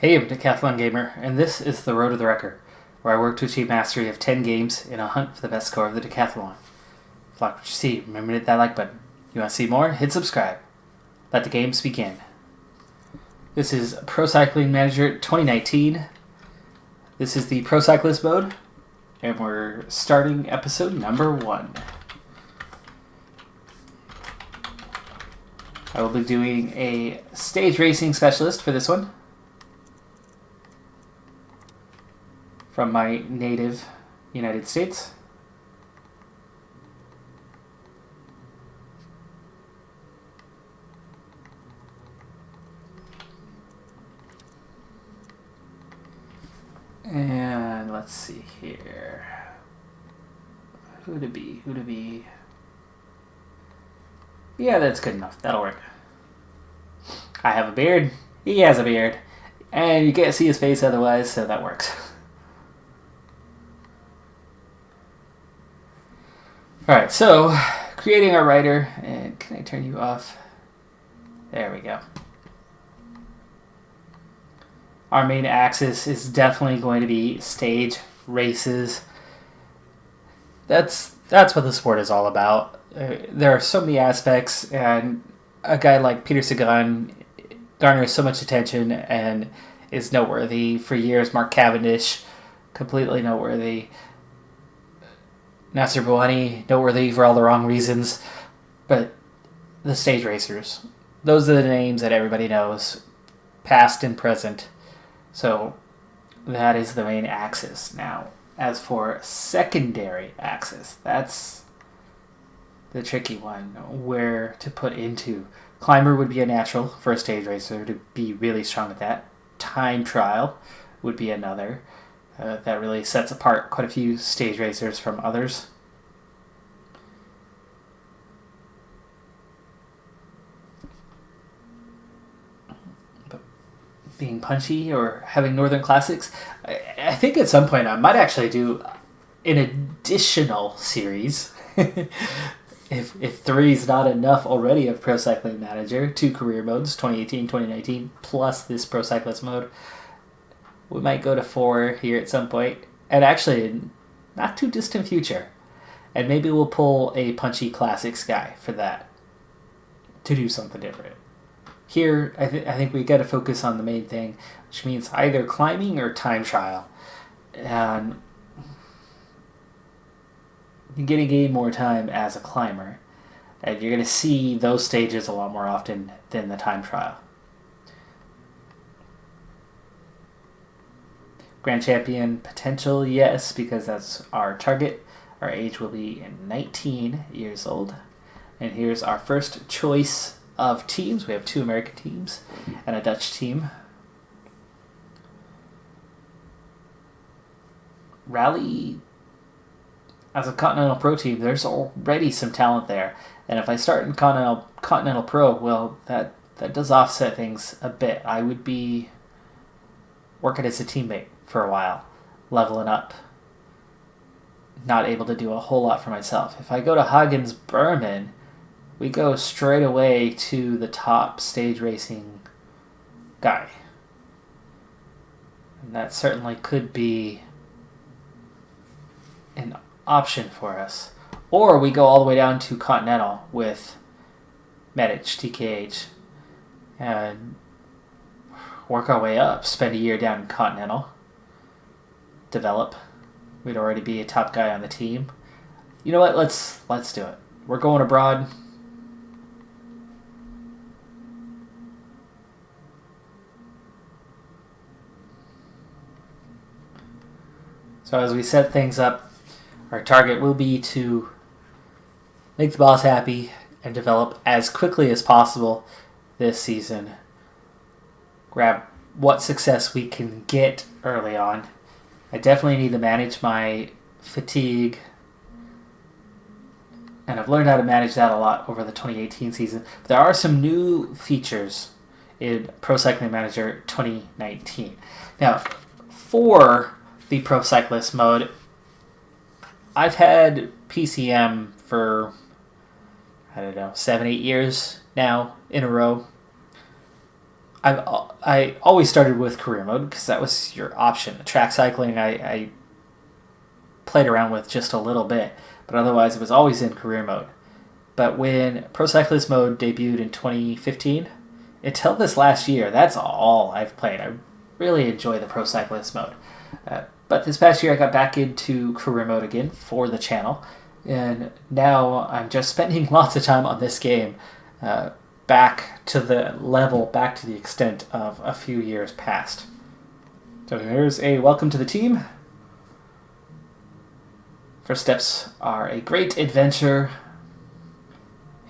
Hey, I'm Decathlon Gamer, and this is the Road to the Record, where I work to achieve mastery of 10 games in a hunt for the best score of the Decathlon. If you like what you see, remember to hit that like button. You want to see more? Hit subscribe. Let the games begin. This is Pro Cycling Manager 2019. This is the Pro Cyclist mode, and we're starting episode number 1. I will be doing a stage racing specialist for this one, from my native United States. And let's see here. Who to be? Yeah, that's good enough. That'll work. I have a beard. He has a beard. And you can't see his face otherwise, so that works. Alright, so creating our rider, and can I turn you off? There we go. Our main axis is definitely going to be stage races. That's what the sport is all about. There are so many aspects, and a guy like Preseason garners so much attention and is noteworthy. For years, Mark Cavendish, completely noteworthy. Nasser Bouhanni, noteworthy for all the wrong reasons. But the stage racers, those are the names that everybody knows, past and present. So that is the main axis. Now, as for secondary axis, that's the tricky one, where to put into. Climber would be a natural for a stage racer to be really strong at that. Time trial would be another. That really sets apart quite a few stage racers from others. But being punchy or having Northern Classics, I think at some point I might actually do an additional series. If 3 is not enough already of Pro Cycling Manager, 2 career modes, 2018, 2019, plus this Pro Cyclist mode. We might go to 4 here at some point, and actually in not too distant future. And maybe we'll pull a punchy classics guy for that, to do something different. Here, I think we got to focus on the main thing, which means either climbing or time trial. And you're going to gain more time as a climber, and you're going to see those stages a lot more often than the time trial. Grand Champion potential, yes, because that's our target. Our age will be 19 years old. And here's our first choice of teams. We have 2 American teams and a Dutch team. Rally, as a Continental Pro team, there's already some talent there. And if I start in Continental Pro, well, that does offset things a bit. I would be working as a teammate for a while, leveling up, not able to do a whole lot for myself. If I go to Hagens Berman, we go straight away to the top stage racing guy. And that certainly could be an option for us. Or we go all the way down to Continental with Medic, TKH, and work our way up, spend a year down in Continental, develop. We'd already be a top guy on the team. You know what? Let's do it. We're going abroad. So as we set things up, our target will be to make the boss happy and develop as quickly as possible this season. Grab what success we can get early on. I definitely need to manage my fatigue, and I've learned how to manage that a lot over the 2018 season. But there are some new features in Pro Cycling Manager 2019. Now, for the Pro Cyclist mode, I've had PCM for, 7-8 years now in a row. I always started with career mode because that was your option. Track cycling I played around with just a little bit, but otherwise it was always in career mode. But when Pro Cyclist mode debuted in 2015, until this last year, that's all I've played. I really enjoy the Pro Cyclist mode. But this past year I got back into career mode again for the channel, and now I'm just spending lots of time on this game, back to the extent of a few years past. So here's a welcome to the team. First steps are a great adventure,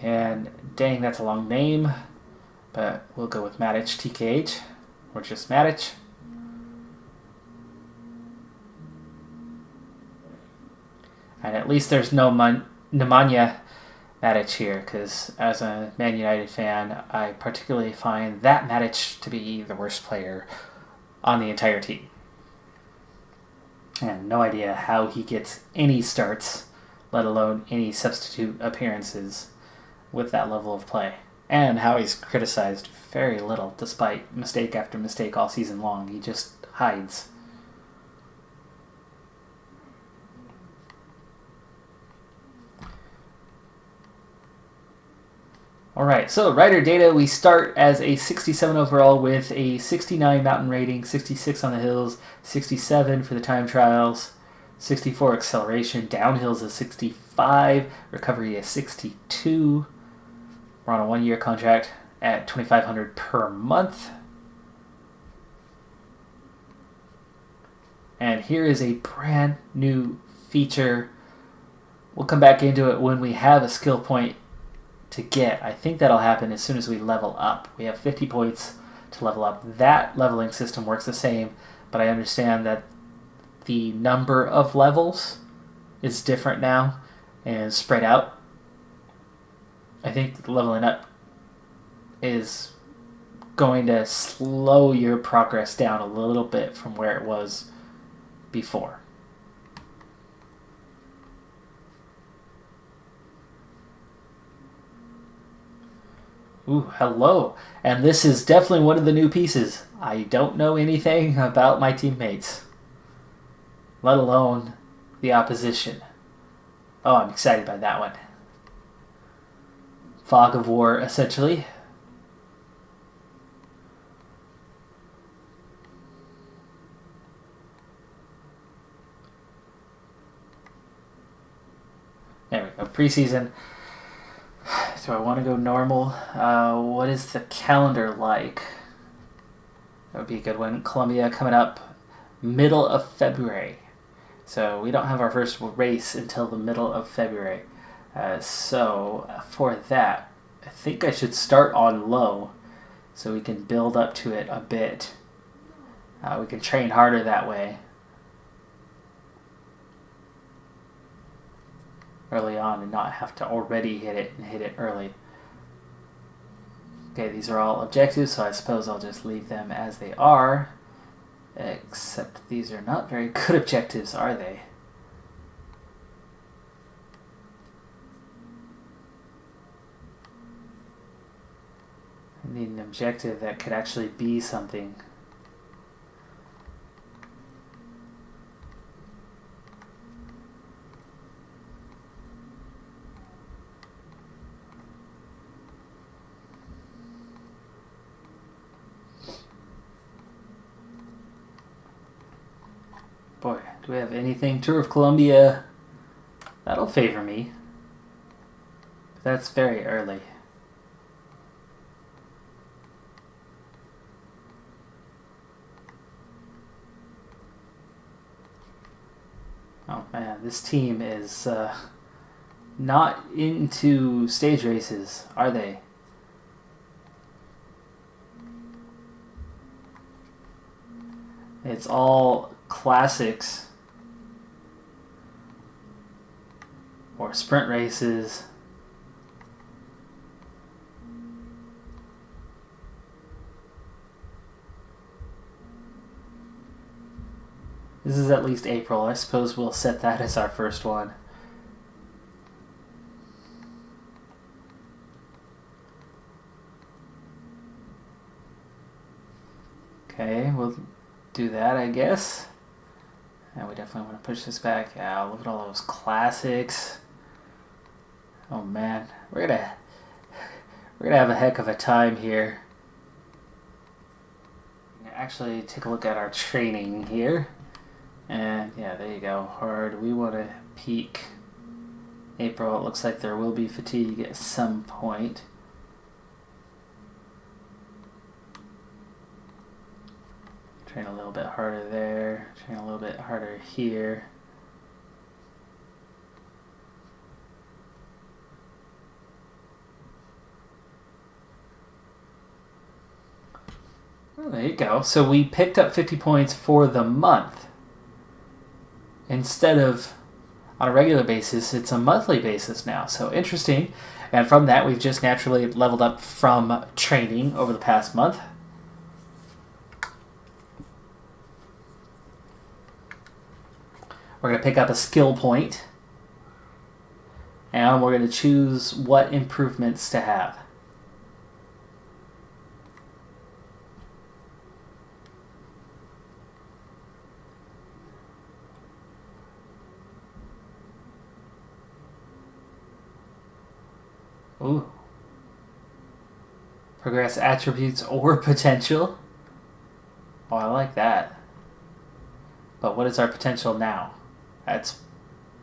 and dang, that's a long name, but we'll go with Matic TKH, or just Matic. And at least there's no Nemanja Matic here, because as a Man United fan, I particularly find that Matic to be the worst player on the entire team. And no idea how he gets any starts, let alone any substitute appearances with that level of play. And how he's criticized very little, despite mistake after mistake all season long. He just hides. Alright, so rider data, we start as a 67 overall with a 69 mountain rating, 66 on the hills, 67 for the time trials, 64 acceleration, downhills is 65, recovery is 62. We're on a 1-year contract at $2,500 per month. And here is a brand new feature. We'll come back into it when we have a skill point to get. I think that'll happen as soon as we level up. We have 50 points to level up. That leveling system works the same, but I understand that the number of levels is different now and spread out. I think leveling up is going to slow your progress down a little bit from where it was before. Ooh, hello. And this is definitely one of the new pieces. I don't know anything about my teammates, let alone the opposition. Oh, I'm excited by that one. Fog of War, essentially. There we go. Preseason. Do I want to go normal? What is the calendar like? That would be a good one. Colombia coming up middle of February. So we don't have our first race until the middle of February. So for that, I think I should start on low so we can build up to it a bit. We can train harder that way early on and not have to already hit it early. Okay, these are all objectives, so I suppose I'll just leave them as they are. Except these are not very good objectives, are they? I need an objective that could actually be something. Boy, do we have anything? Tour of Colombia. That'll favor me. But that's very early. Oh man, this team is not into stage races, are they? It's all classics or sprint races. This is at least April. I suppose we'll set that as our first one. Okay, we'll do that, I guess. And we definitely want to push this back. Yeah, look at all those classics. Oh man, we're gonna have a heck of a time here. Actually, take a look at our training here. And yeah, there you go. Hard. We want to peak April. It looks like there will be fatigue at some point. Train a little bit harder there. Train a little bit harder here. Oh, there you go. So we picked up 50 points for the month. Instead of on a regular basis, it's a monthly basis now. So interesting. And from that, we've just naturally leveled up from training over the past month. We're going to pick up a skill point. And we're going to choose what improvements to have. Ooh. Progress attributes or potential. Oh, I like that. But what is our potential now? That's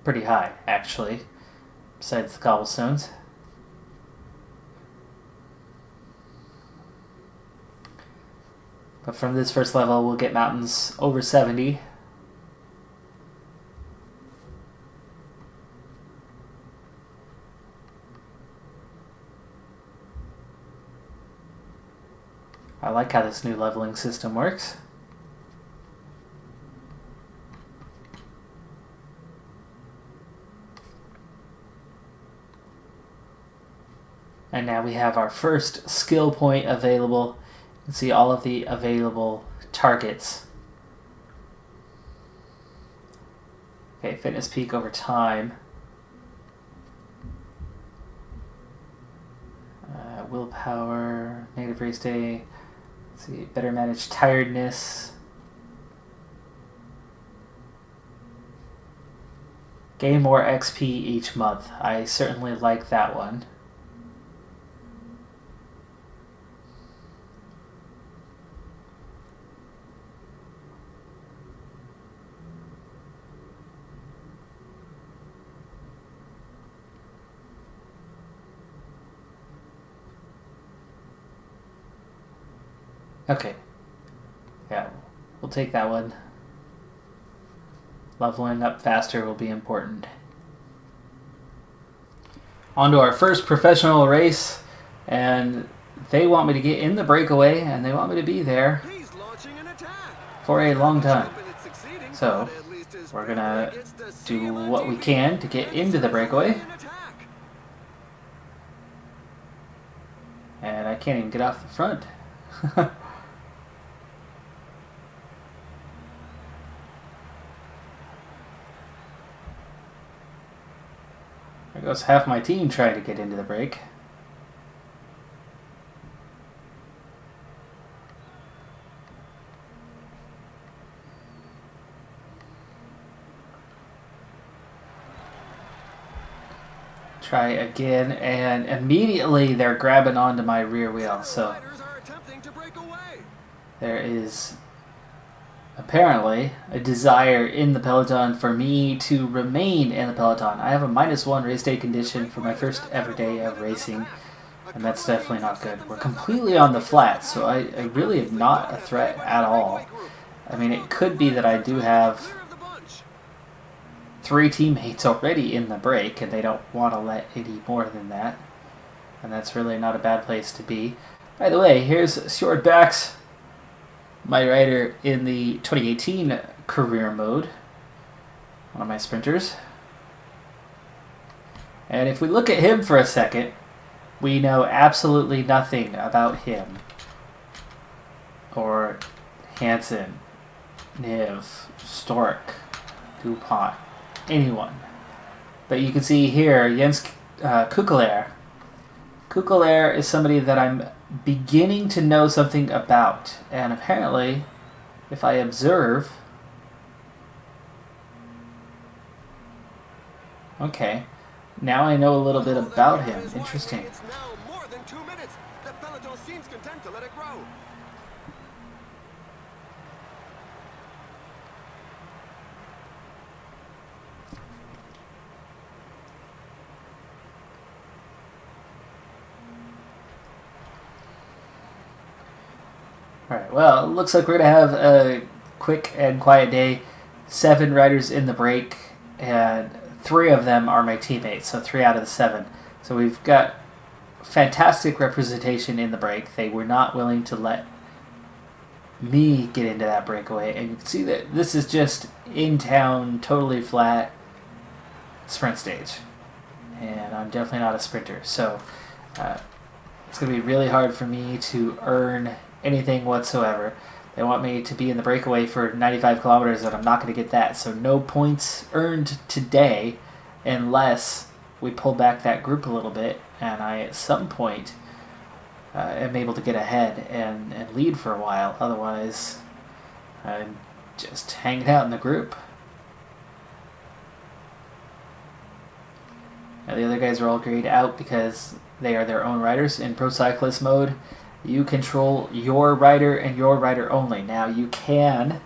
pretty high, actually, besides the cobblestones. But from this first level, we'll get mountains over 70. I like how this new leveling system works. And now we have our first skill point available. You can see all of the available targets. Okay, fitness peak over time. Willpower, negative race day. Let's see, better manage tiredness. Gain more XP each month. I certainly like that one. Okay. Yeah, we'll take that one. Leveling up faster will be important. On to our first professional race, and they want me to get in the breakaway, and they want me to be there for a long time. So, we're gonna do what we can to get into the breakaway. And I can't even get off the front. There goes half my team trying to get into the break. Try again, and immediately they're grabbing onto my rear wheel. So there is apparently a desire in the peloton for me to remain in the peloton. I have a -1 race day condition for my first ever day of racing, and that's definitely not good. We're completely on the flat, so I really am not a threat at all. I mean, it could be that I do have 3 teammates already in the break, and they don't want to let any more than that, and that's really not a bad place to be. By the way, here's Stuart Bax, my rider in the 2018 career mode, one of my sprinters. And if we look at him for a second, we know absolutely nothing about him, or Hansen, Niv, Stork, DuPont, anyone. But you can see here, Jens Kukelaar. Kukelaar is somebody that I'm beginning to know something about. And apparently, if I observe... Okay, now I know a little bit about him. Interesting. It's now more than 2 minutes. The peloton seems content to let it grow. Alright, well, it looks like we're going to have a quick and quiet day. 7 riders in the break, and 3 of them are my teammates, so 3 out of the 7. So we've got fantastic representation in the break. They were not willing to let me get into that breakaway, and you can see that this is just in town, totally flat sprint stage. And I'm definitely not a sprinter, so it's going to be really hard for me to earn anything whatsoever. They want me to be in the breakaway for 95 kilometers, and I'm not going to get that. So no points earned today unless we pull back that group a little bit and I, at some point, am able to get ahead and lead for a while. Otherwise, I'm just hanging out in the group. Now, the other guys are all grayed out because they are their own riders. In Pro Cyclist mode, you control your rider and your rider only. Now, you can,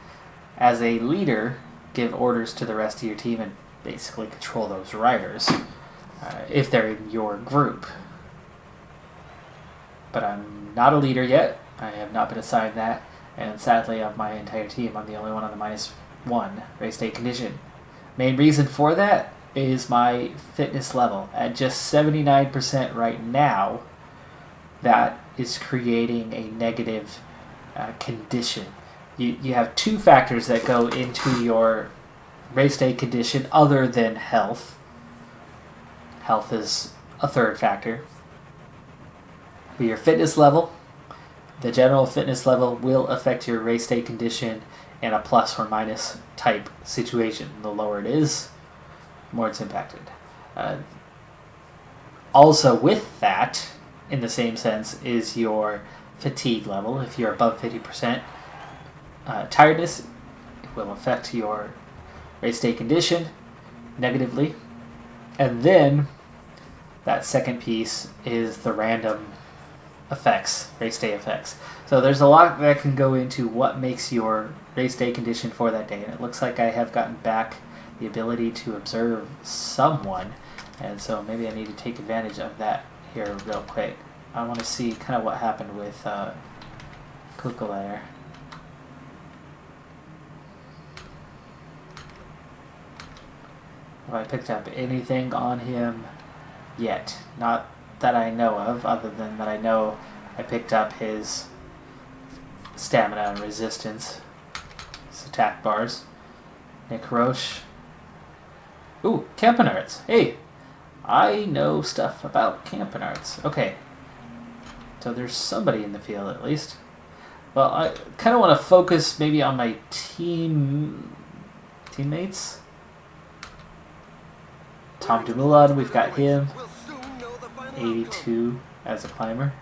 as a leader, give orders to the rest of your team and basically control those riders if they're in your group. But I'm not a leader yet. I have not been assigned that. And sadly, of my entire team, I'm the only one on the -1 race day condition. Main reason for that is my fitness level. At just 79% right now, that is creating a negative condition. You have 2 factors that go into your race day condition other than health. Health is a 3rd factor. But your fitness level, the general fitness level, will affect your race day condition in a plus or minus type situation. The lower it is, the more it's impacted. Also with that, in the same sense, is your fatigue level. If you're above 50% tiredness, it will affect your race day condition negatively. And then that second piece is the random effects, race day effects. So there's a lot that can go into what makes your race day condition for that day. And it looks like I have gotten back the ability to observe someone. And so maybe I need to take advantage of that here real quick. I want to see kind of what happened with Kuka there. Have I picked up anything on him yet? Not that I know of, other than that I know I picked up his stamina and resistance, his attack bars. Nick Roche. Ooh, Campanarts. Hey, I know stuff about Campanarts. Okay, so there's somebody in the field at least. Well, I kind of want to focus maybe on my teammates. Tom Dumoulin, we've got him. 82 as a climber.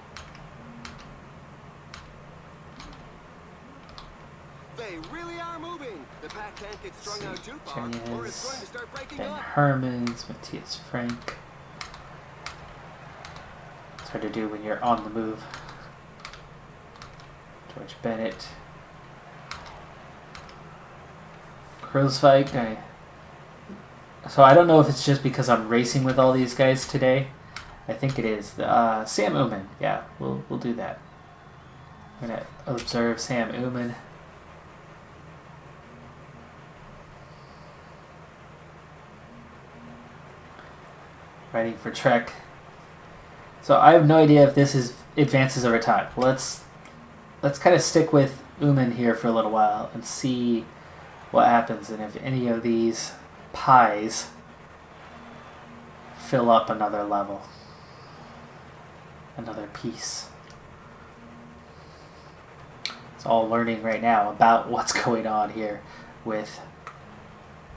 They really are moving. The pack can't get strung out too far, or it's going to start breaking Ben up. Hermans, Matthias Frank. It's hard to do when you're on the move. George Bennett. Crowsvike. So I don't know if it's just because I'm racing with all these guys today. I think it is. Sam Oomen. Yeah, we'll do that. I'm going to observe Sam Oomen. Riding for Trek. So I have no idea if this is advances over time. Let's kind of stick with Oomen here for a little while and see what happens, and if any of these pies fill up another level, another piece. It's all learning right now about what's going on here with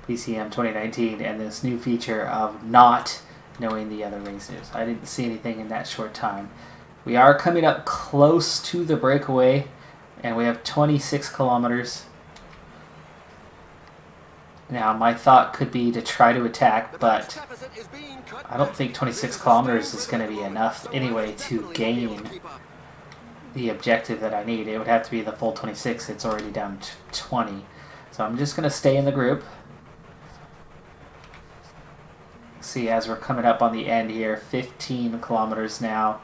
PCM 2019 and this new feature of not knowing the other racers. I didn't see anything in that short time. We are coming up close to the breakaway, and we have 26 kilometers. Now, my thought could be to try to attack, but I don't think 26 kilometers is going to be enough anyway to gain the objective that I need. It would have to be the full 26. It's already down to 20. So I'm just going to stay in the group. See, as we're coming up on the end here, 15 kilometers now.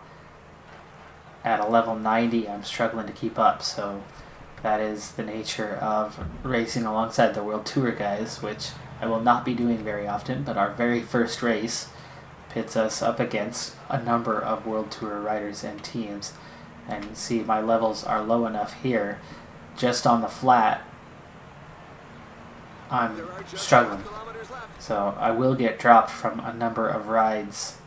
At a level 90, I'm struggling to keep up, so that is the nature of racing alongside the World Tour guys, which I will not be doing very often, but our very first race pits us up against a number of World Tour riders and teams. And you see my levels are low enough here. Just on the flat, I'm struggling. So I will get dropped from a number of rides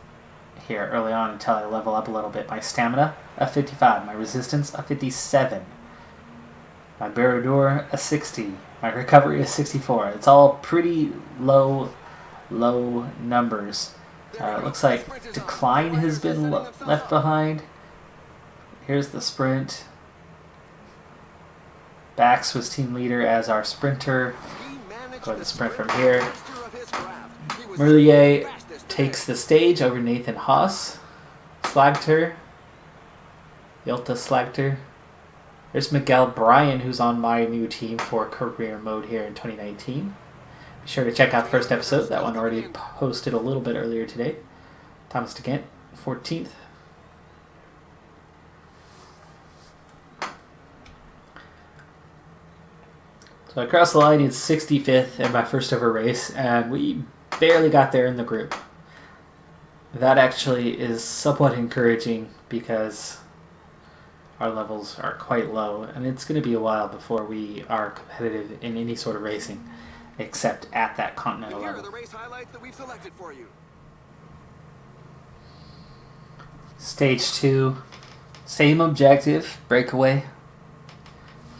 here early on until I level up a little bit. My stamina, a 55. My resistance, a 57. My Barradour, a 60. My recovery, a 64. It's all pretty low numbers. It looks like Decline has been left behind. Here's the sprint. Bax was team leader as our sprinter. Go to the sprint from here. Merlier takes the stage over Nathan Haas. Slagter. Yelta Slagter. There's Miguel Bryan, who's on my new team for career mode here in 2019. Be sure to check out the first episode. That one already posted a little bit earlier today. Thomas DeGant, 14th. So I crossed the line in 65th in my first ever race, and we barely got there in the group. That actually is somewhat encouraging because our levels are quite low, and it's going to be a while before we are competitive in any sort of racing, except at that continental level. Here are the race highlights that we've selected for you. Stage 2, same objective, breakaway.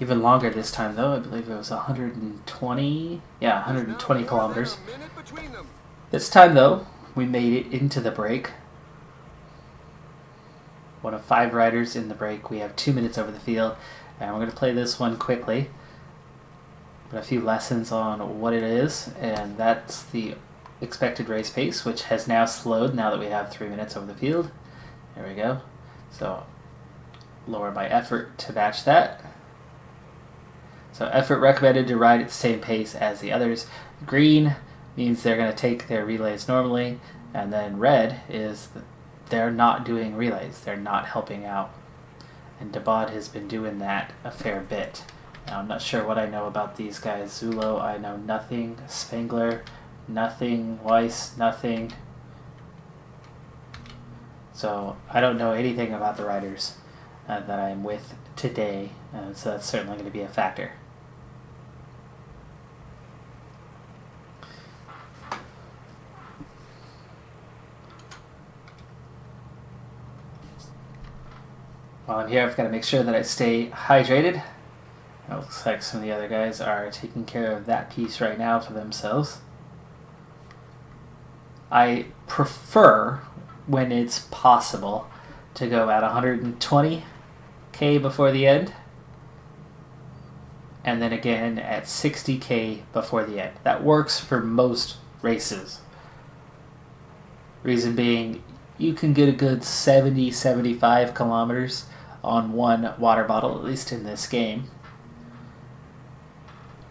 Even longer this time though, I believe it was 120 kilometers. This time though, we made it into the break. One of 5 riders in the break. We have 2 minutes over the field, and we're going to play this one quickly. But a few lessons on what it is, and that's the expected race pace, which has now slowed now that we have 3 minutes over the field. There we go. So lower my effort to match that. So effort recommended to ride at the same pace as the others. Green means they're going to take their relays normally, and then red is they're not doing relays. They're not helping out. And Dabod has been doing that a fair bit. Now, I'm not sure what I know about these guys. Zulo, I know nothing. Spengler, nothing. Weiss, nothing. So I don't know anything about the riders that I'm with today. So that's certainly going to be a factor. While I'm here, I've got to make sure that I stay hydrated. It looks like some of the other guys are taking care of that piece right now for themselves. I prefer, when it's possible, to go at 120k before the end, and then again at 60k before the end. That works for most races. Reason being, you can get a good 70-75 kilometers on one water bottle, at least in this game.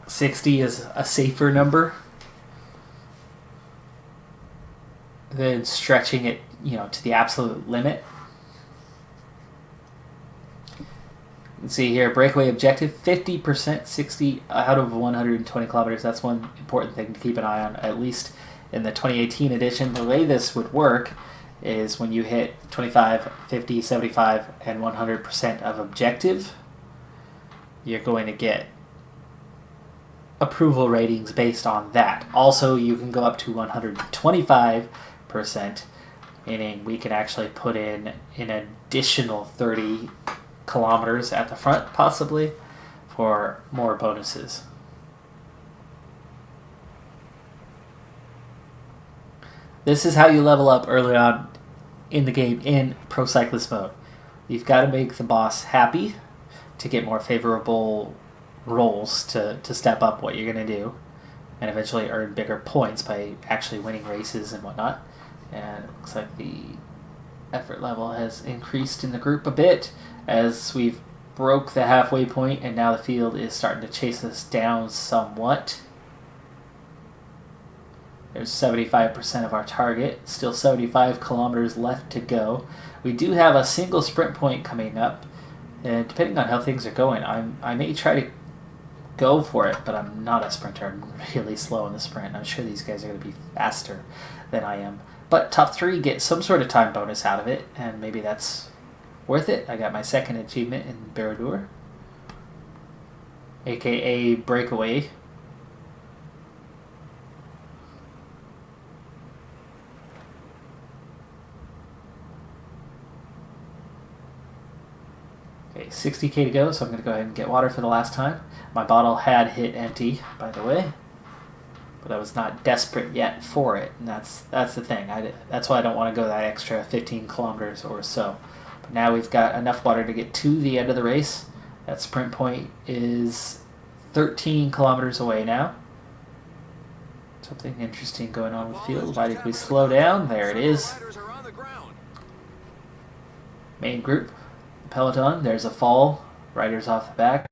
60 is a safer number than stretching it, to the absolute limit. You can see here, breakaway objective, 50%, 60 out of 120 kilometers. That's one important thing to keep an eye on, at least in the 2018 edition. The way this would work is when you hit 25, 50, 75, and 100% of objective, you're going to get approval ratings based on that. Also, you can go up to 125%, meaning we can actually put in an additional 30 kilometers at the front, possibly, for more bonuses. This is how you level up early on in the game in Pro Cyclist mode. You've got to make the boss happy to get more favorable roles to step up what you're going to do and eventually earn bigger points by actually winning races and whatnot. And it looks like the effort level has increased in the group a bit as we've broke the halfway point, and now the field is starting to chase us down somewhat. There's 75% of our target, still 75 kilometers left to go. We do have a single sprint point coming up, and depending on how things are going, I may try to go for it, but I'm not a sprinter. I'm really slow in the sprint. I'm sure these guys are going to be faster than I am. But top 3 get some sort of time bonus out of it, and maybe that's worth it. I got my second achievement in Baradur, aka breakaway. Okay, 60k to go, so I'm going to go ahead and get water for the last time. My bottle had hit empty, by the way, but I was not desperate yet for it, and that's the thing. That's why I don't want to go that extra 15 kilometers or so. But now we've got enough water to get to the end of the race. That sprint point is 13 kilometers away now. Something interesting going on with the field. Why did we slow down? There it is. Main group, peloton. There's a fall. Riders off the back.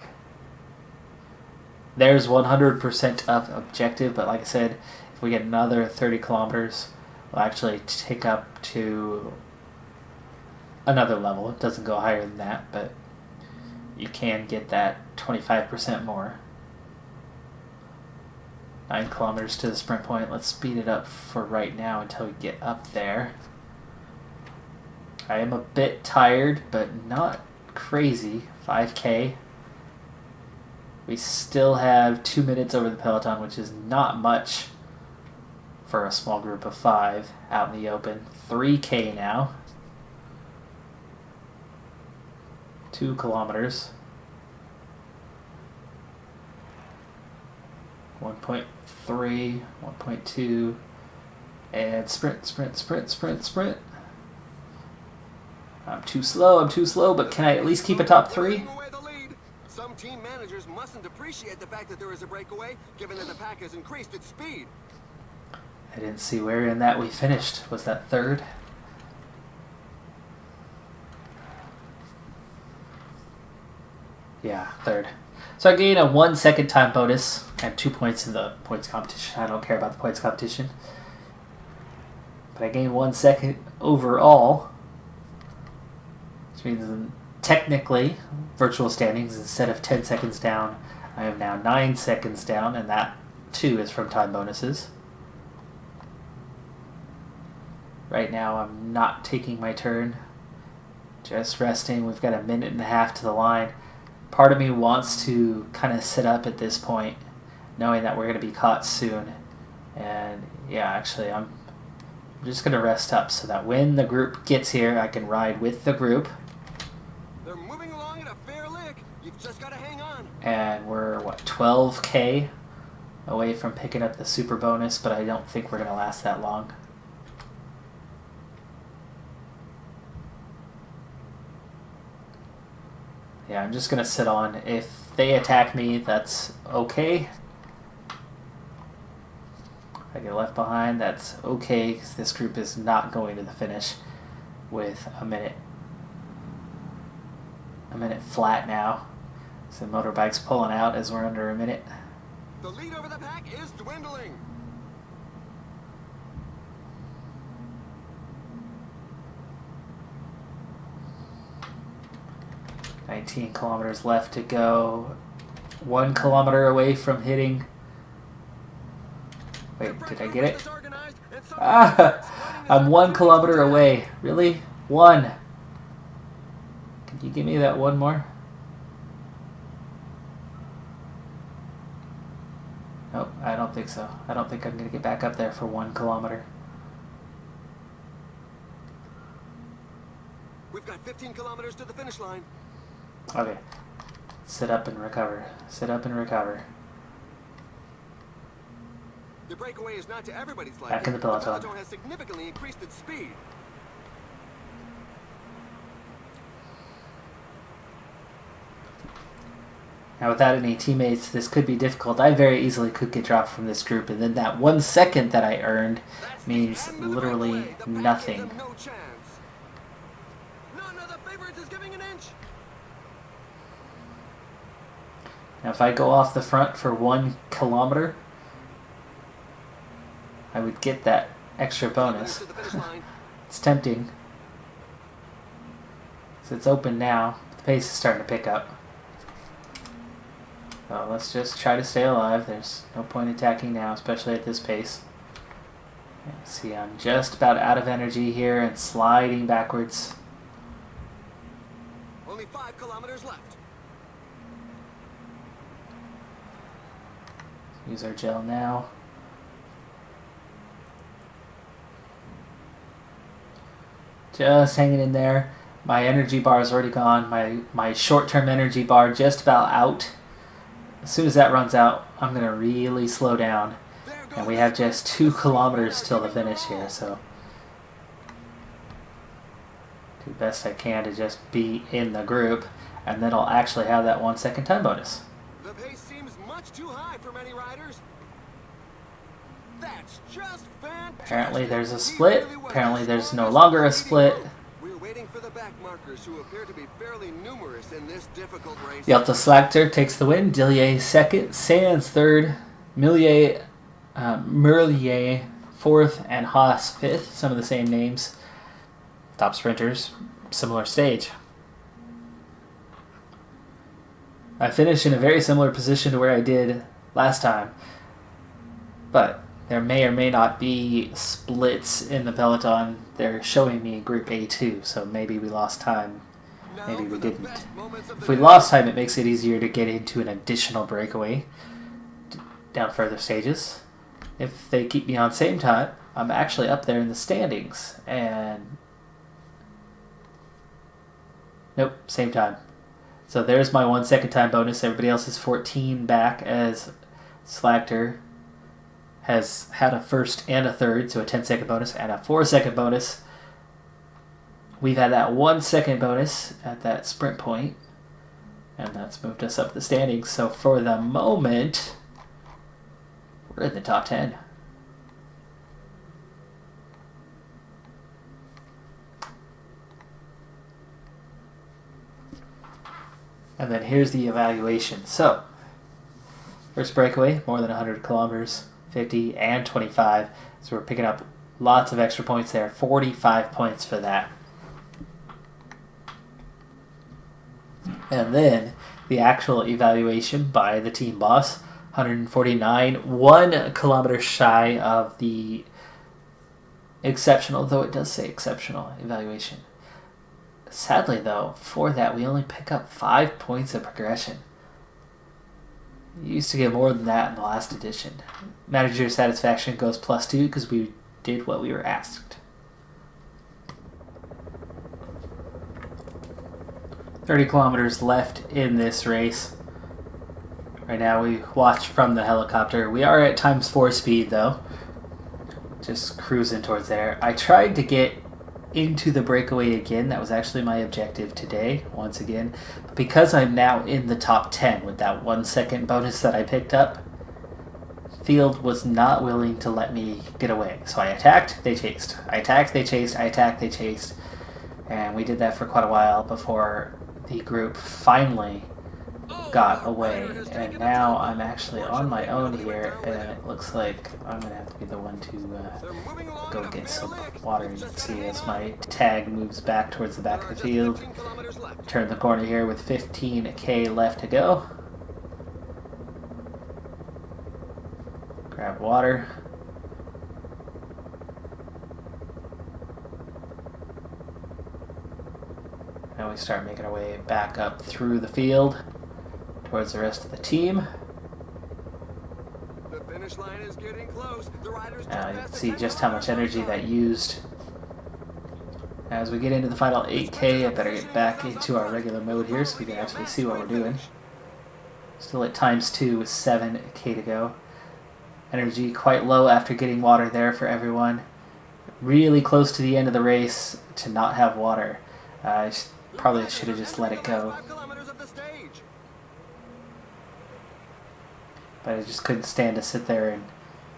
There's 100% of objective, but like I said, if we get another 30 kilometers, we'll actually take up to another level. It doesn't go higher than that, but you can get that 25% more. 9 kilometers to the sprint point. Let's speed it up for right now until we get up there. I am a bit tired, but not crazy. 5K. We still have 2 minutes over the peloton, which is not much for a small group of 5 out in the open. 3K now. 2 kilometers. 1.3, 1.2, and sprint. I'm too slow, but can I at least keep a top 3? Some team managers mustn't appreciate the fact that there is a breakaway, given that the pack has increased its speed. I didn't see where in that we finished. Was that 3rd? Yeah, 3rd. So I gain a 1 second time bonus and 2 points in the points competition. I don't care about the points competition. But I gain 1 second overall. Which means technically, virtual standings, instead of 10 seconds down, I am now 9 seconds down, and that too is from time bonuses. Right now I'm not taking my turn, just resting. We've got a minute and a half to the line. Part of me wants to kind of sit up at this point, knowing that we're going to be caught soon. And yeah, actually I'm just going to rest up so that when the group gets here, I can ride with the group. They're moving along at a fair lick. You've just got to hang on. And we're, 12K away from picking up the super bonus, but I don't think we're going to last that long. Yeah, I'm just going to sit on. If they attack me, that's okay. If I get left behind, that's okay, because this group is not going to the finish with a minute flat now. So motorbike's pulling out as we're under a minute. The lead over the pack is dwindling. $19 kilometers left to go. 1 kilometer away from hitting. Wait, did I get it? Ah, I'm 1 kilometer away. Really? 1. Can you give me that one more? Nope, I don't think so. I don't think I'm going to get back up there for 1 kilometer. We've got 15 kilometers to the finish line. Okay. Sit up and recover. Sit up and recover. The breakaway is not to everybody's liking. Back in the peloton. The peloton has significantly increased its speed. Now, without any teammates, this could be difficult. I very easily could get dropped from this group, and then that 1 second that I earned means literally nothing. No chance. None of the favorites is giving an inch. Now, if I go off the front for 1 kilometer, I would get that extra bonus. It's tempting. So it's open now. The pace is starting to pick up. So let's just try to stay alive. There's no point attacking now, especially at this pace. See, I'm just about out of energy here and sliding backwards. Only 5 kilometers left. Use our gel now. Just hanging in there. My energy bar is already gone. My short-term energy bar just about out. As soon as that runs out, I'm going to really slow down. And we have just 2 kilometers till the finish here, so do the best I can to just be in the group, and then I'll actually have that 1 second time bonus. The pace seems much too high for many riders. That's just fantastic. Apparently there's a split. Apparently there's no longer a split. We're waiting for the back markers, who appear to be fairly numerous in this difficult race. Yelta Slagter takes the win. Dillier second. Sands third. Merlier fourth. And Haas fifth. Some of the same names. Top sprinters. Similar stage. I finished in a very similar position to where I did last time. But there may or may not be splits in the peloton. They're showing me Group A2, so maybe we lost time. Maybe we didn't. If we lost time, it makes it easier to get into an additional breakaway down further stages. If they keep me on same time, I'm actually up there in the standings. And nope, same time. So there's my 1 second time bonus. Everybody else is 14 back, as Slagter has had a first and a third, so a 10-second bonus and a 4-second bonus. We've had that 1 second bonus at that sprint point, and that's moved us up the standings. So for the moment, we're in the top 10. And then here's the evaluation. So, first breakaway, more than 100 kilometers. 50 and 25, so we're picking up lots of extra points there. 45 points for that. And then the actual evaluation by the team boss, 149, 1 kilometer shy of the exceptional, though it does say exceptional evaluation. Sadly though, for that we only pick up 5 points of progression. You used to get more than that in the last edition. Manager satisfaction goes +2 because we did what we were asked. 30 kilometers left in this race. Right now we watch from the helicopter. We are at ×4 speed though. Just cruising towards there. I tried to get into the breakaway again. That was actually my objective today, once again. But because I'm now in the top 10 with that 1 second bonus that I picked up, Field was not willing to let me get away. So I attacked, they chased. I attacked, they chased. I attacked, they chased. And we did that for quite a while before the group finally got away. And now I'm actually on my own here, and it looks like I'm going to have to be the one to go get some water. You can see as my tag moves back towards the back of the field. Turn the corner here with 15k left to go. Grab water. Now we start making our way back up through the field towards the rest of the team. The finish line is getting close. The riders You can see just how much energy that used. As we get into the final 8k, I better get back into our regular mode here so we can actually see what we're doing. Still at ×2 with 7k to go. Energy quite low after getting water there for everyone. Really close to the end of the race to not have water. I probably should have just let it go. But I just couldn't stand to sit there and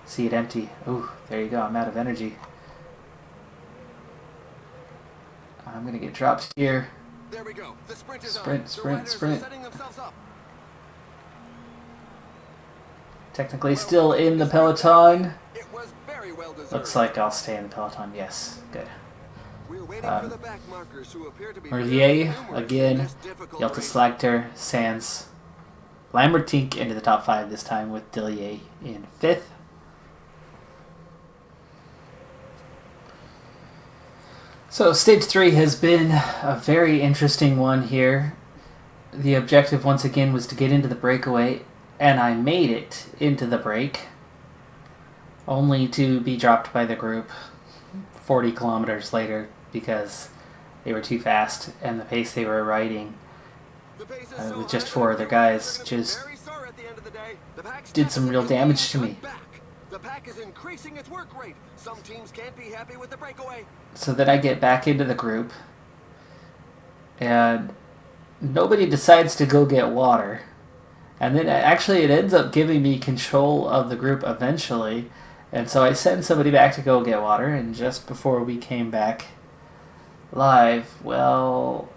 see it empty. Ooh, there you go. I'm out of energy. I'm going to get dropped here. There we go. The sprint is Sprint, on. sprint, The riders are sprint. setting themselves up. Technically still in the peloton. It was very well deserved. Looks like I'll stay in the peloton. Yes, good. We're waiting for the back markers who appear to be Merlier, numerous in again, this difficult Jelta race. Slagter, Sands, Lambertink into the top 5 this time with Dillier in 5th. So stage 3 has been a very interesting one here. The objective once again was to get into the breakaway, and I made it into the break, only to be dropped by the group 40 kilometers later because they were too fast and the pace they were riding with just 4 other guys just did some real damage to me. The pack is increasing its work rate. Some teams can't be happy with the breakaway. So then I get back into the group and nobody decides to go get water. And then actually it ends up giving me control of the group eventually. And so I send somebody back to go get water, and just before we came back live, well,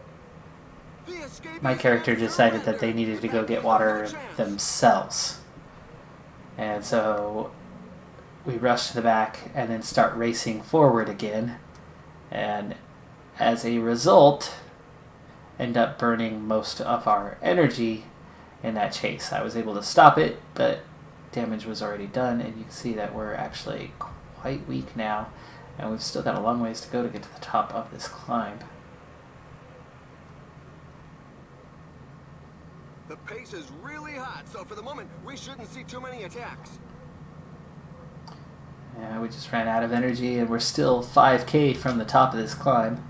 my character decided that they needed to go get water themselves. And so we rush to the back and then start racing forward again. And as a result, end up burning most of our energy in that chase. I was able to stop it, but damage was already done, and you can see that we're actually quite weak now, and we've still got a long ways to go to get to the top of this climb. The pace is really hot, so for the moment, we shouldn't see too many attacks. Yeah, we just ran out of energy, and we're still 5K from the top of this climb,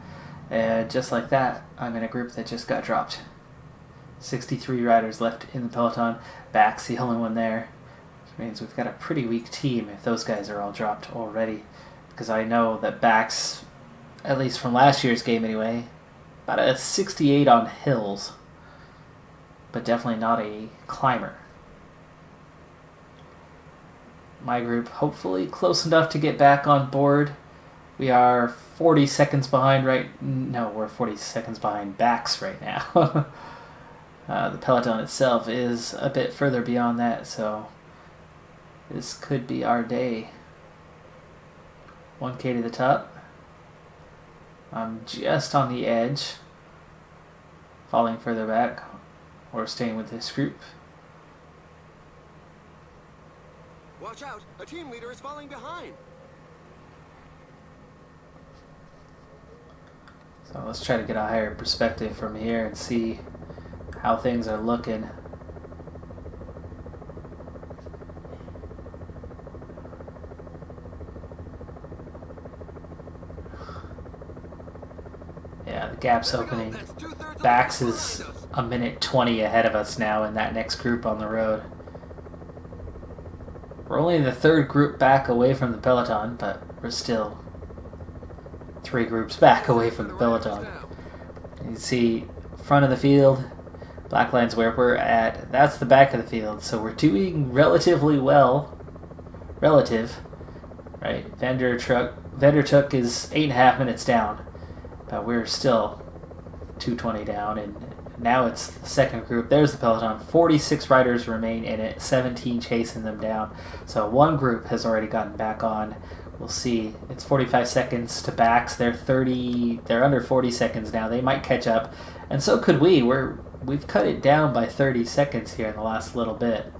and just like that, I'm in a group that just got dropped. 63 riders left in the peloton. Back's the only one there. Means we've got a pretty weak team if those guys are all dropped already, because I know that Bax, at least from last year's game anyway, about a 68 on hills, but definitely not a climber. My group hopefully close enough to get back on board. We are 40 seconds behind we're 40 seconds behind Bax right now. The peloton itself is a bit further beyond that, so this could be our day. 1K to the top. I'm just on the edge. Falling further back or staying with this group. Watch out, a team leader is falling behind. So let's try to get a higher perspective from here and see how things are looking. Yeah, the gap's opening. Bax is a minute 20 ahead of us now in that next group on the road. We're only the 3rd group back away from the peloton, but we're still 3 groups back away from the peloton. You can see front of the field, black line's where we're at. That's the back of the field, so we're doing relatively well. Relative, right? Vandertuk is 8.5 minutes down. But we're still 220 down, and now it's the 2nd group. There's the peloton. 46 riders remain in it, 17 chasing them down. So 1 group has already gotten back on. We'll see. It's 45 seconds to Bax. They're under 40 seconds now. They might catch up, and so could we. We've cut it down by 30 seconds here in the last little bit.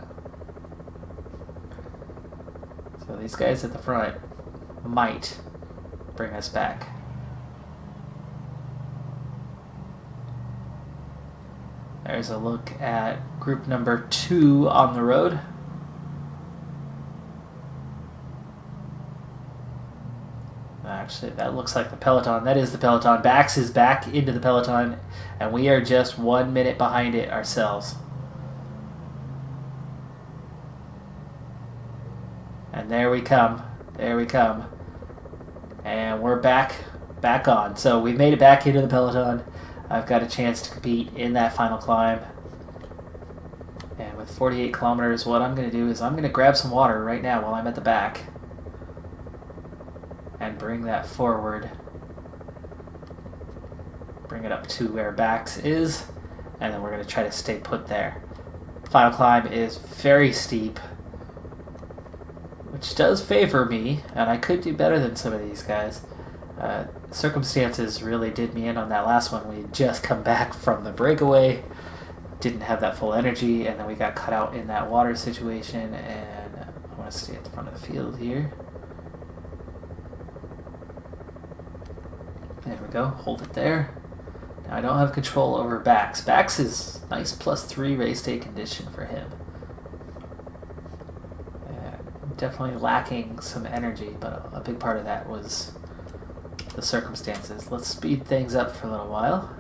So these guys at the front might bring us back. There's a look at group number 2 on the road. Actually, that looks like the peloton. That is the peloton. Bax is back into the peloton, and we are just 1 minute behind it ourselves. And there we come. There we come. And we're back on. So we made it back into the peloton. I've got a chance to compete in that final climb. And with 48 kilometers, what I'm going to do is I'm going to grab some water right now while I'm at the back and bring that forward. Bring it up to where Bax is, and then we're going to try to stay put there. Final climb is very steep, which does favor me, and I could do better than some of these guys. Circumstances really did me in on that last one. We had just come back from the breakaway, didn't have that full energy, and then we got cut out in that water situation, and I want to stay at the front of the field here. There we go, hold it there. Now I don't have control over Bax. Bax is nice +3 race day condition for him. Definitely lacking some energy, but a big part of that was the circumstances. Let's speed things up for a little while.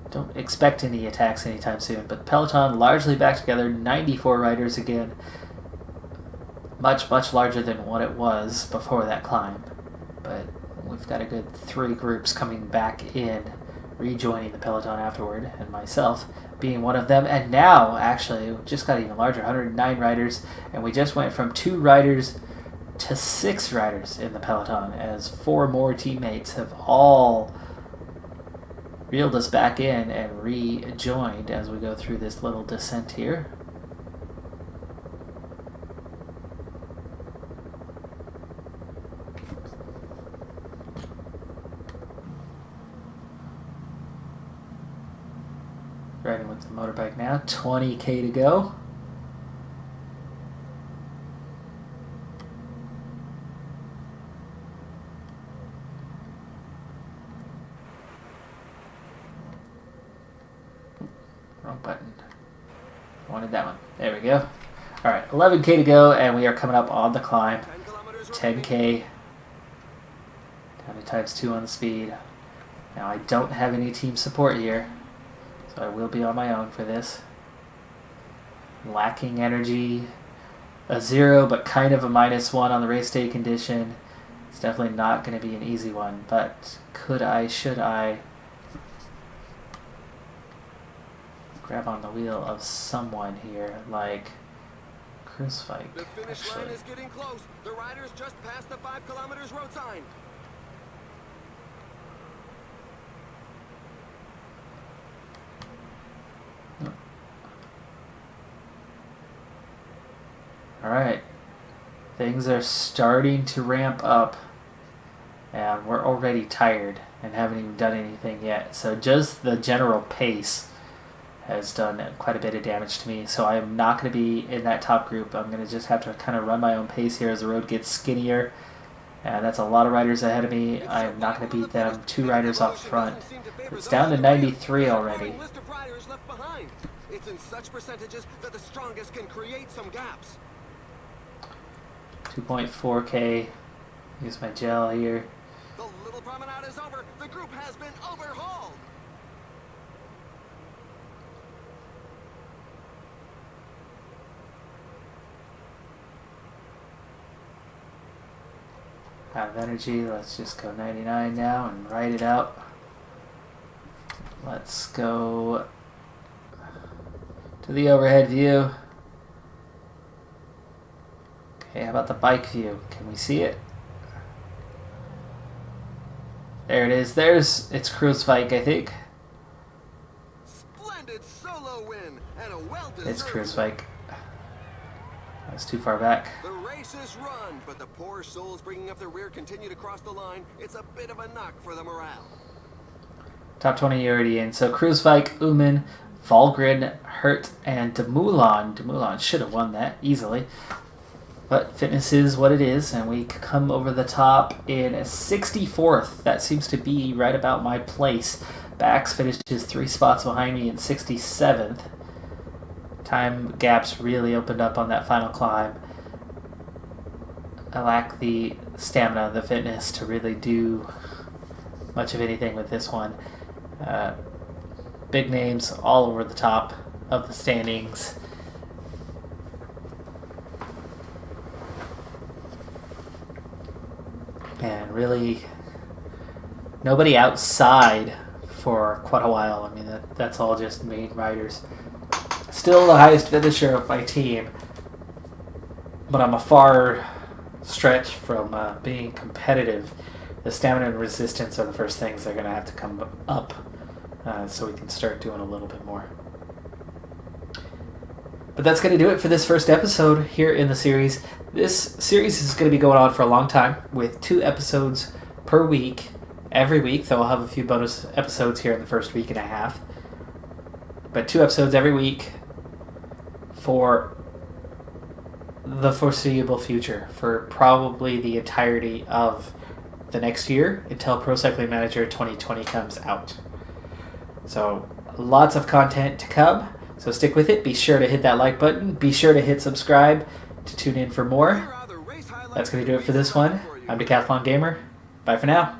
Don't expect any attacks anytime soon, but Peloton largely back together, 94 riders again. Much, much larger than what it was before that climb. But we've got a good 3 groups coming back in, rejoining the Peloton afterward, and myself being one of them. And now, actually, we just got even larger, 109 riders, and we just went from 2 riders to 6 riders in the Peloton, as 4 more teammates have all reeled us back in and rejoined as we go through this little descent here. Riding with the motorbike now, 20k to go. Wrong button. I wanted that one. There we go. Alright, 11k to go, and we are coming up on the climb. 10k. Down to ×2 on the speed. Now I don't have any team support here, so I will be on my own for this. Lacking energy. A 0, but kind of a -1 on the race day condition. It's definitely not going to be an easy one, but could I, should I grab on the wheel of someone here, like Preseason? The finish line is getting close. The riders just passed the 5 kilometers road sign. Alright, things are starting to ramp up, and we're already tired and haven't even done anything yet. So just the general pace has done quite a bit of damage to me, so I am not going to be in that top group. I'm going to just have to kind of run my own pace here as the road gets skinnier, and that's a lot of riders ahead of me. I'm not going to beat them. 2 riders off front. It's down to 93 already. It's in such percentages that the strongest can create some gaps. 2.4k. Use my gel here. The little promenade is over. The group has been overhauled. Out of energy. Let's just go 99 now and ride it out. Let's go to the overhead view. Okay, how about the bike view? Can we see it? There it is. It's Preseason, I think. Splendid solo win and a well-deserved. It's Preseason. That's too far back. The race is run, but the poor souls bringing up the rear continue to cross the line. It's a bit of a knock for the morale. Top 20 already in. So Preseason, Uman, Valgren, Hurt, and Dumoulin. Dumoulin should have won that easily. But fitness is what it is, and we come over the top in 64th. That seems to be right about my place. Bax finished his 3 spots behind me in 67th. Time gaps really opened up on that final climb. I lack the stamina, the fitness to really do much of anything with this one. Big names all over the top of the standings. And really, nobody outside for quite a while. I mean, that's all just main riders. Still the highest finisher of my team, but I'm a far stretch from being competitive. The stamina and resistance are the first things that are going to have to come up so we can start doing a little bit more. But that's going to do it for this first episode here in the series. This series is going to be going on for a long time with 2 episodes per week, every week, though I'll have a few bonus episodes here in the first week and a half. But 2 episodes every week for the foreseeable future, for probably the entirety of the next year until Pro Cycling Manager 2020 comes out. So lots of content to come. So stick with it. Be sure to hit that like button. Be sure to hit subscribe to tune in for more. That's going to do it for this one. I'm Decathlon Gamer. Bye for now.